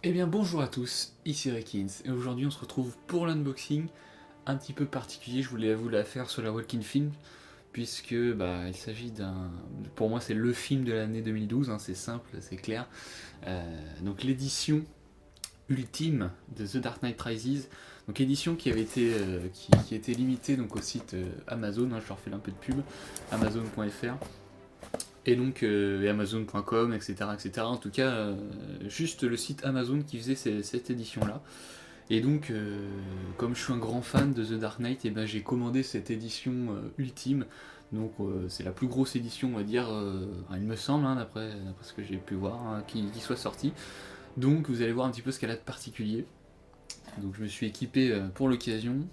Eh bien bonjour à tous, ici Rekins, et aujourd'hui on se retrouve pour l'unboxing un petit peu particulier. Je voulais vous la faire sur la Walking Film, puisque il s'agit d'un... Pour moi c'est le film de l'année 2012, c'est simple, c'est clair. Donc l'édition ultime de The Dark Knight Rises, donc édition qui avait été, qui était limitée donc, au site Amazon, je leur fais un peu de pub, amazon.fr. Et donc Amazon.com, etc., etc. En tout cas, juste le site Amazon qui faisait cette édition-là. Et donc, comme je suis un grand fan de The Dark Knight, j'ai commandé cette édition ultime. Donc c'est la plus grosse édition, on va dire, il me semble, d'après ce que j'ai pu voir, qui soit sortie. Donc vous allez voir un petit peu ce qu'elle a de particulier. Donc je me suis équipé pour l'occasion.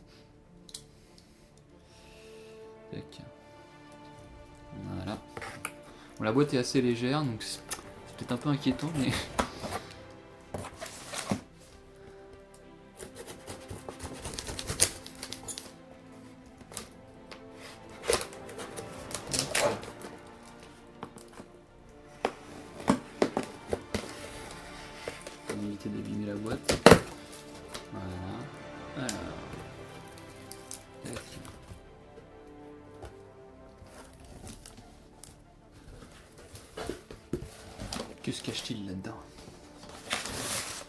Voilà. Bon, la boîte est assez légère, donc c'est peut-être un peu inquiétant, mais... Pour éviter d'abîmer la boîte. Voilà. Alors... Que se cache-t-il là-dedans?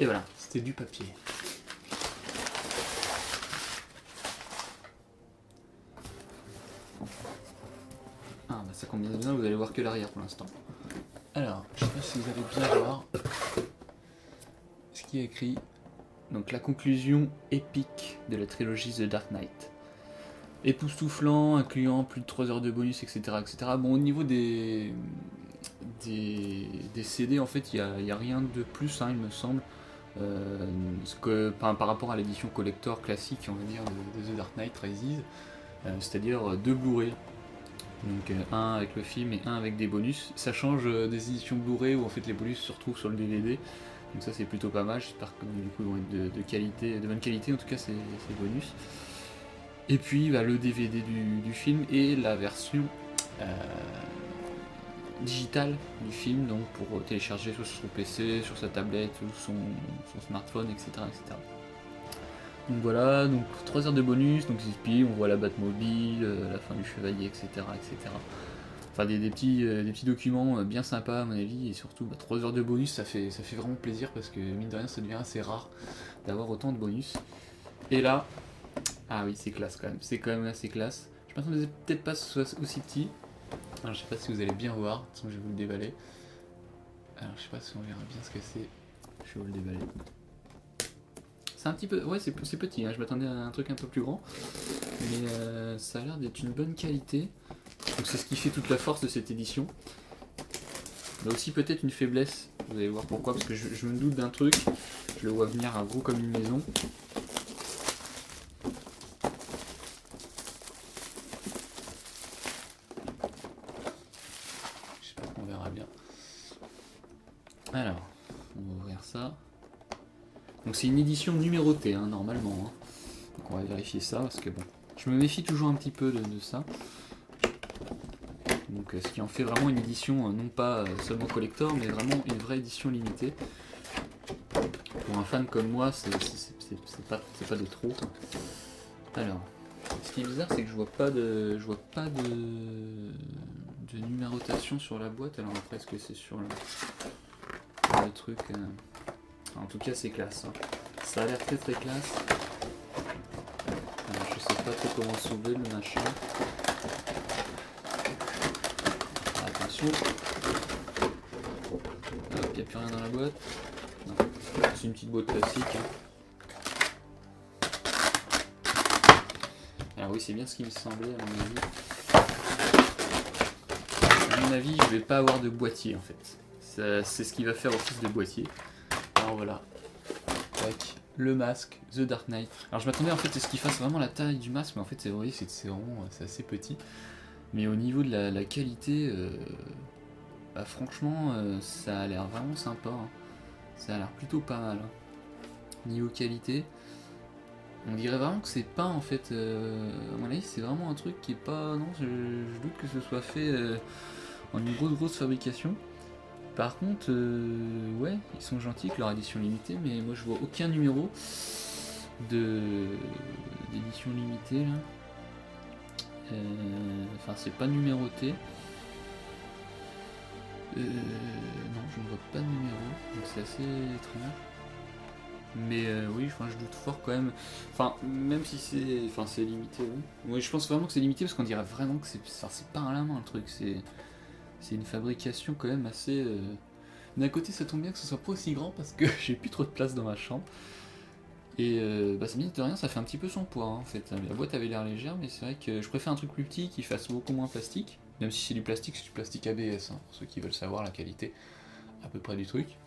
Et voilà, c'était du papier. Ça combine bien, vous allez voir que l'arrière pour l'instant. Alors, je sais pas si vous allez bien voir ce qui est écrit. Donc la conclusion épique de la trilogie The Dark Knight. Époustouflant, incluant plus de 3 heures de bonus, etc. etc. Bon, au niveau des CD, en fait, il n'y a rien de plus, il me semble. Par rapport à l'édition collector classique, on va dire, de The Dark Knight Rises, c'est-à-dire 2 Blu-ray. Donc un avec le film et un avec des bonus. Ça change des éditions Blu-ray où en fait les bonus se retrouvent sur le DVD. Donc ça c'est plutôt pas mal, j'espère que du coup ils vont être de qualité, de bonne qualité en tout cas ces bonus. Et puis le DVD du film et la version digitale du film, donc pour télécharger soit sur son PC, sur sa tablette, ou son smartphone, etc., etc. Donc voilà, donc 3 heures de bonus, donc puis on voit la Batmobile, la fin du Chevalier, etc., etc. Enfin des petits documents bien sympas à mon avis, et surtout 3 heures de bonus, ça fait vraiment plaisir parce que mine de rien ça devient assez rare d'avoir autant de bonus. Et là, ah oui c'est classe quand même, c'est quand même assez classe. Je m'attendais peut-être pas que ce soit aussi petit. Alors je sais pas si vous allez bien voir, sinon je vais vous le déballer. Alors je sais pas si on verra bien ce que c'est, je vais vous le déballer. C'est un petit peu, ouais c'est petit, je m'attendais à un truc un peu plus grand, mais ça a l'air d'être une bonne qualité. Donc c'est ce qui fait toute la force de cette édition. Mais aussi peut-être une faiblesse, vous allez voir pourquoi, parce que je me doute d'un truc, je le vois venir à gros comme une maison. J'espère qu'on verra bien. Alors, on va ouvrir ça. Donc c'est une édition numérotée, normalement. Donc on va vérifier ça, parce que bon, je me méfie toujours un petit peu de ça. Donc ce qui en fait vraiment une édition non pas seulement collector, mais vraiment une vraie édition limitée. Pour un fan comme moi, c'est pas de trop. Alors, ce qui est bizarre, c'est que je vois pas de numérotation sur la boîte. Alors après, est-ce que c'est sur le truc En tout cas, c'est classe. Ça a l'air très très classe. Alors, je sais pas trop comment soulever le machin. Alors, attention. Hop, il n'y a plus rien dans la boîte. Non. C'est une petite boîte classique. Alors oui, c'est bien ce qui me semblait à mon avis. À mon avis, je vais pas avoir de boîtier en fait. C'est ce qui va faire office de boîtier. Alors voilà. Tac. Le masque, The Dark Knight. Alors je m'attendais en fait à ce qu'il fasse vraiment la taille du masque, mais en fait c'est vrai, c'est vraiment assez petit. Mais au niveau de la qualité, franchement, ça a l'air vraiment sympa. Ça a l'air plutôt pas mal. Niveau qualité, on dirait vraiment que c'est pas en fait. À mon avis, c'est vraiment un truc qui est pas. Non, je doute que ce soit fait en une grosse fabrication. Par contre, ouais, ils sont gentils avec leur édition limitée, mais moi je vois aucun numéro d'édition limitée là. Enfin, c'est pas numéroté. Non, je ne vois pas de numéro, donc c'est assez étrange. Mais oui, enfin, je doute fort quand même. Enfin, même si c'est limité, oui. Oui, je pense vraiment que c'est limité parce qu'on dirait vraiment que c'est pas à la main le truc. C'est une fabrication quand même assez. D'un côté, ça tombe bien que ce soit pas aussi grand parce que j'ai plus trop de place dans ma chambre. Et ça mine de rien, ça fait un petit peu son poids en fait. La boîte avait l'air légère, mais c'est vrai que je préfère un truc plus petit qui fasse beaucoup moins plastique. Même si c'est du plastique ABS, hein, pour ceux qui veulent savoir la qualité à peu près du truc.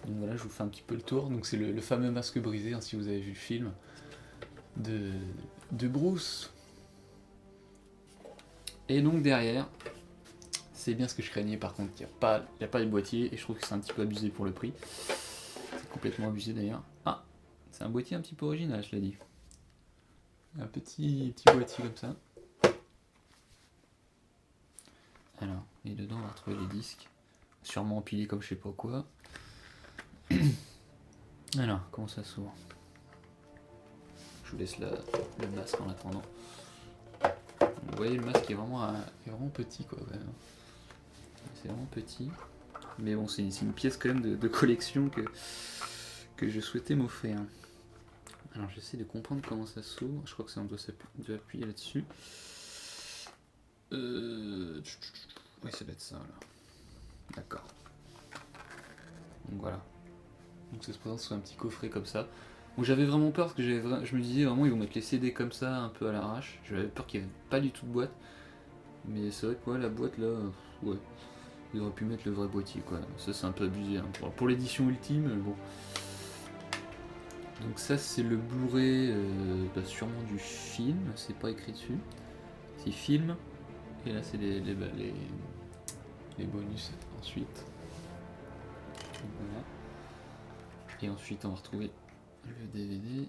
Donc voilà, je vous fais un petit peu le tour. Donc c'est le fameux masque brisé, hein, si vous avez vu le film de Bruce. Et donc derrière, c'est bien ce que je craignais par contre, il n'y a pas de boîtier et je trouve que c'est un petit peu abusé pour le prix. C'est complètement abusé d'ailleurs. Ah, c'est un boîtier un petit peu original, je l'ai dit. Un petit boîtier comme ça. Alors, et dedans on va retrouver les disques, sûrement empilés comme je sais pas quoi. Alors, comment ça s'ouvre? Je vous laisse le masque en attendant. Vous voyez, le masque est vraiment petit quoi. Quand même. C'est vraiment petit. Mais bon, c'est une pièce quand même de collection que je souhaitais m'offrir. Alors j'essaie de comprendre comment ça s'ouvre. Je crois que on doit appuyer là-dessus. Oui, ça doit être ça là. D'accord. Donc voilà. Donc ça se présente sous un petit coffret comme ça. Donc j'avais vraiment peur parce que je me disais vraiment ils vont mettre les CD comme ça un peu à l'arrache. J'avais peur qu'il n'y ait pas du tout de boîte. Mais c'est vrai que ouais, la boîte là, ouais. Ils auraient pu mettre le vrai boîtier quoi. Ça c'est un peu abusé. Hein. Pour l'édition ultime, bon. Donc ça c'est le Blu-ray sûrement du film, c'est pas écrit dessus. C'est film. Et là c'est les bonus ensuite. Voilà. Et ensuite on va retrouver le DVD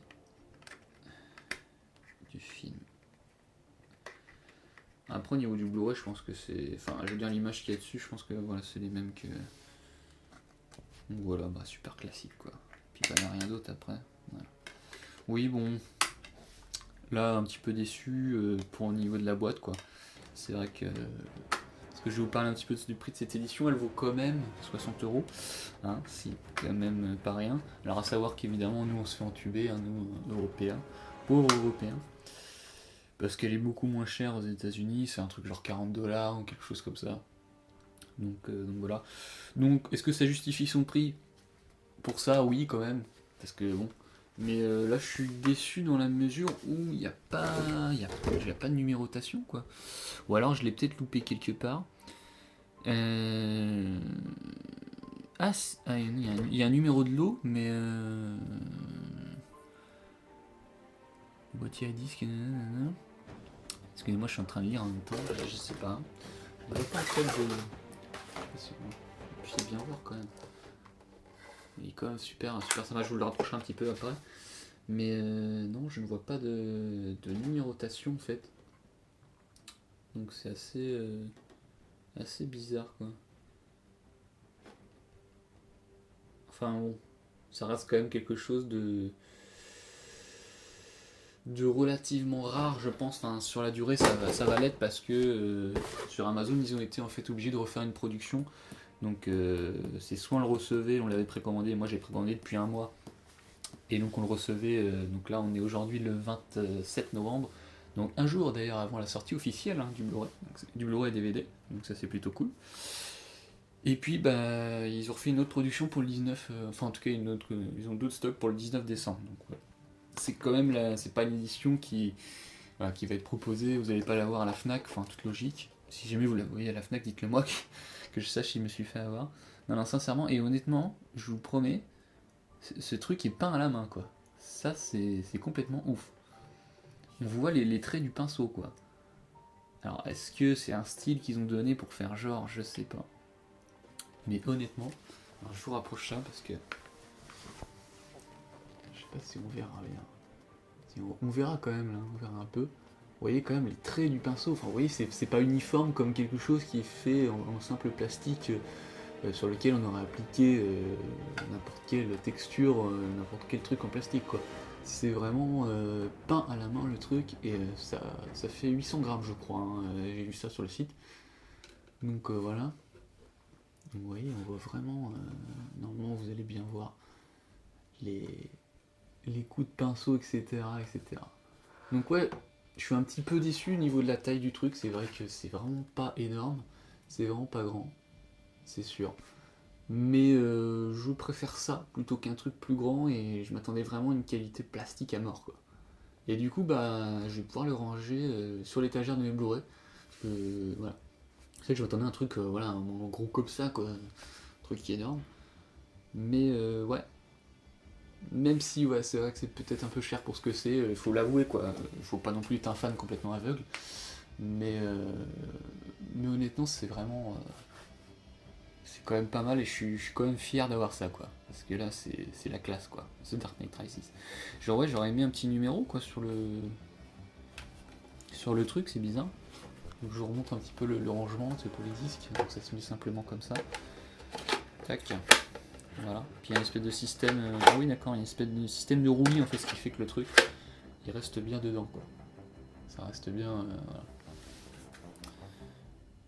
du film. Après au niveau du Blu-ray je pense que c'est. Enfin je veux dire l'image qu'il y a dessus, je pense que voilà c'est les mêmes que. Donc voilà, bah super classique quoi. Puis il n'y a rien d'autre après. Voilà. Oui bon. Là un petit peu déçu pour au niveau de la boîte quoi. C'est vrai que. Parce que je vais vous parler un petit peu du prix de cette édition, elle vaut quand même 60€. Hein, si, quand même pas rien. Alors à savoir qu'évidemment nous on se fait entuber, hein, nous Européens, pauvres Européens. Parce qu'elle est beaucoup moins chère aux États-Unis, c'est un truc genre 40$ ou quelque chose comme ça. Donc voilà. Donc est-ce que ça justifie son prix? Pour ça, oui quand même. Parce que bon. Mais là je suis déçu dans la mesure où il n'y a pas de numérotation quoi. Ou alors je l'ai peut-être loupé quelque part. Il y a un numéro de lot, mais boîtier à disque. Excusez-moi, je suis en train de lire en même temps. Je sais pas. Je vois pas en fait de. Je sais bien voir quand même. Il est quand même super sympa. Je vous le rapproche un petit peu après. Mais non, je ne vois pas de numérotation en fait. Donc c'est assez bizarre quoi. Enfin bon, ça reste quand même quelque chose de relativement rare je pense. Enfin sur la durée ça va l'être parce que sur Amazon ils ont été en fait obligés de refaire une production. Donc c'est soit on le recevait, on l'avait précommandé, moi j'ai précommandé depuis un mois. Et donc on le recevait, donc là on est aujourd'hui le 27 novembre. Donc un jour d'ailleurs avant la sortie officielle hein, du Blu-ray DVD. Donc ça c'est plutôt cool. Et puis bah ils ont refait une autre production pour le 19, enfin en tout cas ils ont d'autres stocks pour le 19 décembre. Donc ouais. C'est quand même c'est pas une édition qui va être proposée, vous n'allez pas l'avoir à la Fnac, enfin toute logique. Si jamais vous la voyez à la Fnac, dites-le moi que je sache si je me suis fait avoir. Non sincèrement et honnêtement, je vous promets, ce truc est peint à la main quoi. Ça c'est complètement ouf. On voit les traits du pinceau quoi. Alors est-ce que c'est un style qu'ils ont donné pour faire genre, je sais pas. Mais honnêtement, alors je vous rapproche ça parce que je sais pas si on verra bien. On verra quand même là, on verra un peu. Vous voyez quand même les traits du pinceau. Enfin, vous voyez, c'est pas uniforme comme quelque chose qui est fait en simple plastique sur lequel on aurait appliqué n'importe quelle texture, n'importe quel truc en plastique quoi. C'est vraiment peint à la main le truc et ça fait 800 grammes je crois, hein. J'ai vu ça sur le site. Donc voilà. Donc, vous voyez, on voit vraiment, normalement vous allez bien voir les coups de pinceau, etc., etc. Donc ouais, je suis un petit peu déçu au niveau de la taille du truc, c'est vrai que c'est vraiment pas énorme, c'est vraiment pas grand, c'est sûr. Mais je préfère ça plutôt qu'un truc plus grand et je m'attendais vraiment à une qualité plastique à mort quoi. Et du coup bah je vais pouvoir le ranger sur l'étagère de mes Blu-ray. Voilà. C'est vrai que je m'attendais à un truc voilà, un gros comme ça quoi, un truc qui est énorme. Mais ouais, même si ouais, c'est vrai que c'est peut-être un peu cher pour ce que c'est, il faut l'avouer quoi. Il faut pas non plus être un fan complètement aveugle. Mais honnêtement c'est vraiment. C'est quand même pas mal et je suis quand même fier d'avoir ça quoi. Parce que là c'est la classe quoi. The Dark Knight Rises. Genre ouais j'aurais aimé un petit numéro quoi sur le truc, c'est bizarre. Donc je remonte un petit peu le rangement, c'est pour les disques, donc ça se met simplement comme ça. Tac. Voilà. Puis il y a une espèce de système. Ah oui d'accord, il y a une espèce de système de roulis en fait, ce qui fait que le truc il reste bien dedans quoi. Ça reste bien. Voilà.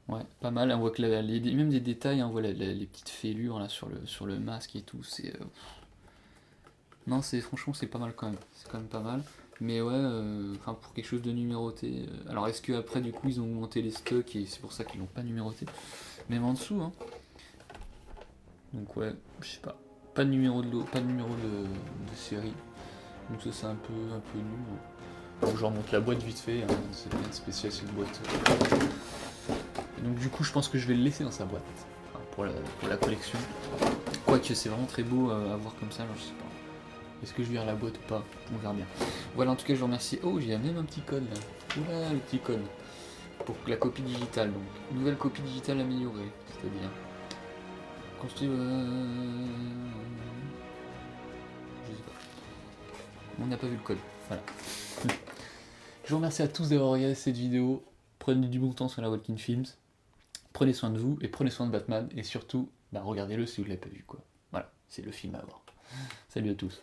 Ouais, pas mal. On voit que même des détails, hein, on voit les petites fêlures là sur le masque et tout. Non, franchement c'est pas mal quand même. C'est quand même pas mal. Mais ouais, pour quelque chose de numéroté. Alors est-ce que après du coup ils ont augmenté les stocks et c'est pour ça qu'ils l'ont pas numéroté. Même en dessous, hein. Donc ouais, je sais pas. Pas de numéro pas de numéro de série. Donc ça c'est un peu nul. Donc je remonte la boîte vite fait. Hein. C'est bien spécial cette boîte. Et donc du coup je pense que je vais le laisser dans sa boîte. Enfin, pour la collection. Quoique c'est vraiment très beau à voir comme ça, alors je sais pas. Est-ce que je vire la boîte ou pas? On verra bien. Voilà, en tout cas, je vous remercie. Oh, j'ai même un petit code là. Oula, le petit code. Pour la copie digitale, donc. Nouvelle copie digitale améliorée, c'est-à-dire. Construire. Je sais pas. On n'a pas vu le code. Voilà. Je vous remercie à tous d'avoir regardé cette vidéo. Prenez du bon temps sur la Walking Films. Prenez soin de vous et prenez soin de Batman. Et surtout, regardez-le si vous ne l'avez pas vu, quoi. Voilà, c'est le film à voir. Salut à tous.